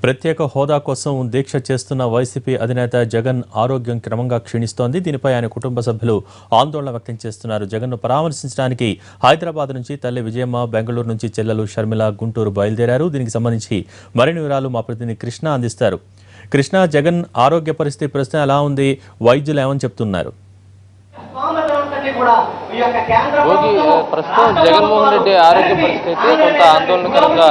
ప్రత్యేక హోదా కోసం దీక్ష చేస్తున్న వైసీపీ అధినేత జగన్ ఆరోగ్యం క్రమంగా క్షీణిస్తోంది. దీనిపై ఆయన కుటుంబ సభ్యులు ఆందోళన వ్యక్తం చేస్తున్నారు. జగన్ను పరామర్శించడానికి హైదరాబాద్ నుంచి తల్లి విజయమ్మ, బెంగళూరు నుంచి చెల్లెలు షర్మిల గుంటూరు బయలుదేరారు. దీనికి సంబంధించి మరిన్ని వివరాలు మా ప్రతినిధి కృష్ణ అందిస్తారు. కృష్ణ, జగన్ ఆరోగ్య పరిస్థితి ప్రస్తుతం ఎలా ఉంది? వైద్యులు ఏమని చెప్తున్నారు? ప్రస్తుతం జగన్మోహన్ రెడ్డి ఆరోగ్య పరిస్థితి కొంత ఆందోళనకరంగా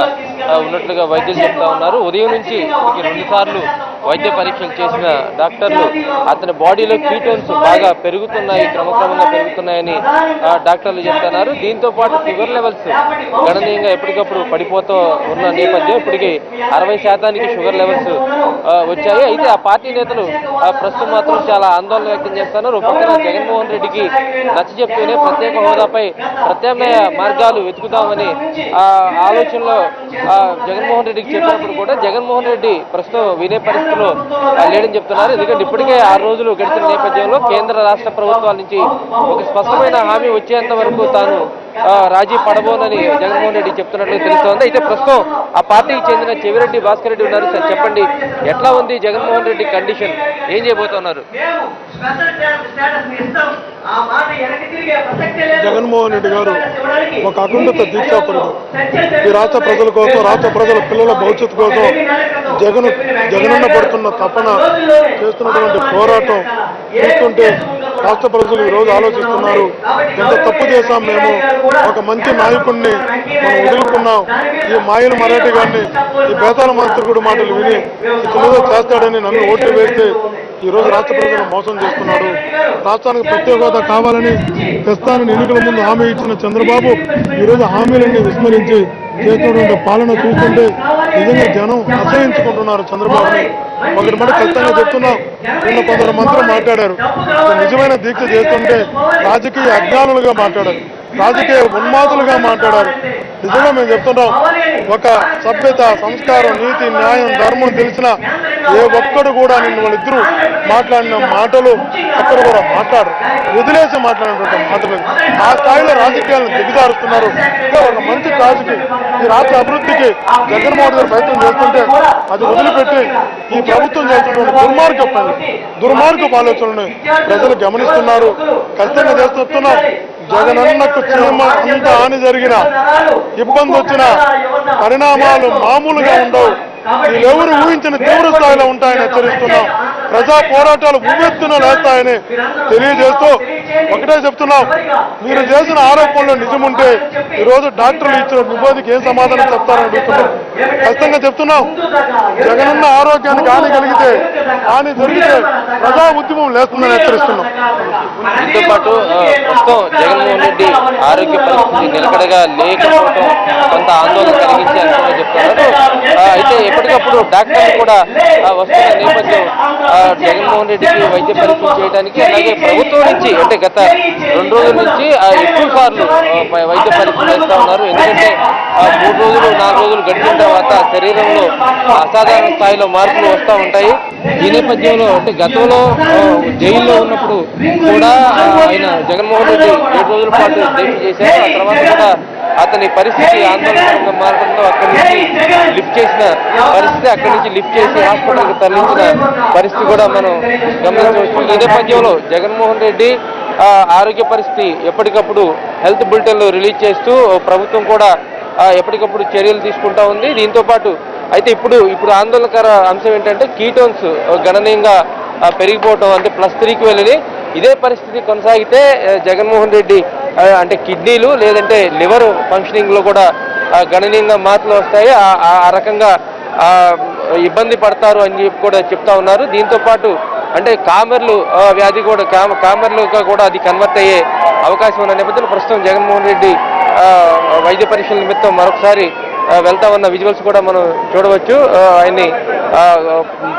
ఉన్నట్లుగా వైద్యులు చెప్తా ఉన్నారు. ఉదయం నుంచి 2 సార్లు వైద్య పరీక్షలు చేసిన డాక్టర్లు అతని బాడీలో కీటోన్స్ బాగా పెరుగుతున్నాయి, క్రమక్రమంగా పెరుగుతున్నాయని డాక్టర్లు చెప్తున్నారు. దీంతో పాటు షుగర్ లెవెల్స్ గణనీయంగా ఎప్పటికప్పుడు పడిపోతూ ఉన్న నేపథ్యం ఇప్పటికీ 60% షుగర్ లెవెల్స్ వచ్చాయి. అయితే ఆ పార్టీ నేతలు ప్రస్తుతం మాత్రం చాలా ఆందోళన వ్యక్తం చేస్తున్నారు. పక్కన జగన్మోహన్ రెడ్డికి నచ్చ చెప్తూనే ప్రత్యేక హోదాపై ప్రత్యామ్నాయ మార్గాలు వెతుకుతామని ఆలోచనలో జగన్మోహన్ రెడ్డికి చెప్పినప్పుడు కూడా జగన్మోహన్ రెడ్డి ప్రస్తుతం వినే పరిస్థితిలో లేడని చెప్తున్నారు. ఎందుకంటే ఇప్పటికే 6 రోజులు గడిచిన నేపథ్యంలో కేంద్ర రాష్ట్ర ప్రభుత్వాల నుంచి ఒక స్పష్టమైన హామీ వచ్చేంత వరకు తాను రాజీ పడబోనని జగన్మోహన్ రెడ్డి చెప్తున్నట్లు తెలుస్తోంది. అయితే ప్రస్తుతం ఆ పార్టీకి చెందిన చెవిరెడ్డి భాస్కర్ రెడ్డి ఉన్నారు. సార్ చెప్పండి, ఎట్లా ఉంది జగన్మోహన్ రెడ్డి కండిషన్? ఏం చేయబోతున్నారు? జగన్మోహన్ రెడ్డి గారు ఒక అకుంఠిత దీక్షాపరుడు. ఈ రాష్ట్ర ప్రజల కోసం, రాష్ట్ర ప్రజల పిల్లల భవిష్యత్తు కోసం జగనన్న పడుతున్న తపన, చేస్తున్నటువంటి పోరాటం చూస్తుంటే రాష్ట్ర ప్రజలు ఈరోజు ఆలోచిస్తున్నారు, ఎంత తప్పు చేశాం మేము, ఒక మంచి నాయకుడిని మనం వదులుకున్నాం, ఈ మాయల మరాఠీ గారిని, ఈ బేతాల మంత్రికుడి మాటలు విని ఇతరులో చేస్తాడని నన్ను ఓట్లు వేస్తే ఈరోజు రాష్ట్ర ప్రజలను మోసం చేస్తున్నాడు. రాష్ట్రానికి ప్రత్యేక హోదా కావాలని తెస్తానని ఎన్నికల ముందు హామీ ఇచ్చిన చంద్రబాబు ఈరోజు హామీలన్నీ విస్మరించి చేస్తున్నటువంటి పాలన చూస్తుంటే నిజంగా జనం అసహించుకుంటున్నారు చంద్రబాబుని. ఒకటి మాట ఖచ్చితంగా చెప్తున్నాం, నిన్న కొందరు మంత్రులు మాట్లాడారు, నిజమైన దీక్ష చేస్తుంటే రాజకీయ అజ్ఞానులుగా మాట్లాడారు, రాజకీయ ఉన్మాదులుగా మాట్లాడారు. నిజంగా మేము చెప్తున్నాం, ఒక సభ్యత, సంస్కారం, నీతి, న్యాయం, ధర్మం తెలిసిన ఏ ఒక్కడు కూడా నిన్ను వాళ్ళిద్దరూ మాట్లాడిన మాటలు ఒక్కరు కూడా మాట్లాడరు, వదిలేసి మాట్లాడినటువంటి మాటలు. ఆ స్థాయిలో రాజకీయాలను దిగజారుస్తున్నారు. ఒక మంచి రాజుకి, ఈ రాష్ట్ర అభివృద్ధికి జగన్మోహన్ గారు ప్రయత్నం చేస్తుంటే అది వదిలిపెట్టి ఈ ప్రభుత్వం చేస్తున్నటువంటి దుర్మార్గపు ఆలోచనలను ప్రజలు గమనిస్తున్నారు. ఖచ్చితంగా చేస్తున్నాం. జగనన్నకు చీమ అంత హాని జరిగిన, ఇబ్బంది వచ్చిన పరిణామాలు మామూలుగా ఉండవు. వీళ్ళెవరు ఊహించిన తీవ్ర స్థాయిలో ఉంటాయని హెచ్చరిస్తున్నాం. ప్రజా పోరాటాలు ఉవ్వెత్తున లేస్తాయని తెలియజేస్తూ ఒకటే చెప్తున్నాం, మీరు చేసిన ఆరోపణలో నిజముంటే ఈరోజు డాక్టర్లు ఇచ్చిన నివేదిక ఏం సమాధానం చెప్తారని అడుగుతున్నాం. ఖచ్చితంగా చెప్తున్నాం, జగనన్న ఆరోగ్యానికి హాని కలిగితే, హాని జరిగితే ప్రజా ఉద్యమం లేస్తుందని హెచ్చరిస్తున్నాం. దీంతో పాటు ప్రస్తుతం జగన్మోహన్ రెడ్డి ఆరోగ్య పరిస్థితి నిలకడగా లేకపోవడం కొంత ఆందోళన కలిగించే అంశంగా చెప్తున్నారు. అయితే ఎప్పటికప్పుడు డాక్టర్లు కూడా వస్తున్న నేపథ్యం జగన్మోహన్ రెడ్డికి వైద్య పరీక్షలు చేయడానికి, అలాగే ప్రభుత్వం నుంచి అంటే గత 2 రోజుల నుంచి ఎక్కువ సార్లు వైద్య పరీక్షలు చేస్తూ ఉన్నారు. ఎందుకంటే 3 రోజులు 4 రోజులు గడిచిన తర్వాత శరీరంలో అసాధారణ స్థాయిలో మార్పులు వస్తూ ఉంటాయి. ఈ నేపథ్యంలో అంటే గతంలో జైల్లో ఉన్నప్పుడు కూడా ఆయన జగన్మోహన్ రెడ్డి 7 రోజుల పాటు దీక్ష చేశారు. ఆ తర్వాత కూడా అతని పరిస్థితి ఆందోళనకరంగా మారడంతో అక్కడి నుంచి లిఫ్ట్ చేసిన పరిస్థితి, అక్కడి నుంచి లిఫ్ట్ చేసి హాస్పిటల్కి తరలించిన పరిస్థితి కూడా మనం గమనించవచ్చు. ఈ నేపథ్యంలో జగన్మోహన్ రెడ్డి ఆరోగ్య పరిస్థితి ఎప్పటికప్పుడు హెల్త్ బులెటిన్లు రిలీజ్ చేస్తూ ప్రభుత్వం కూడా ఎప్పటికప్పుడు చర్యలు తీసుకుంటా ఉంది. దీంతో పాటు అయితే ఇప్పుడు ఆందోళనకర అంశం ఏంటంటే కీటోన్స్ గణనీయంగా పెరిగిపోవటం, అంటే +3కి వెళ్ళి ఇదే పరిస్థితి కొనసాగితే జగన్మోహన్ రెడ్డి అంటే కిడ్నీలు లేదంటే లివర్ ఫంక్షనింగ్లో కూడా గణనీయంగా మార్పులు వస్తాయి, ఆ రకంగా ఇబ్బంది పడతారు అని చెప్పి కూడా చెప్తా ఉన్నారు. దీంతో పాటు అంటే కామెర్లు వ్యాధి కూడా కామెర్లుగా కూడా అది కన్వర్ట్ అయ్యే అవకాశం ఉన్న నేపథ్యంలో ప్రస్తుతం జగన్మోహన్ రెడ్డి వైద్య పరీక్షల నిమిత్తం మరొకసారి వెళ్తా ఉన్న విజువల్స్ కూడా మనం చూడవచ్చు. ఆయన్ని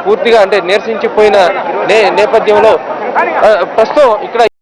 పూర్తిగా అంటే నీరసించిపోయిన నేపథ్యంలో ప్రస్తుతం ఇక్కడ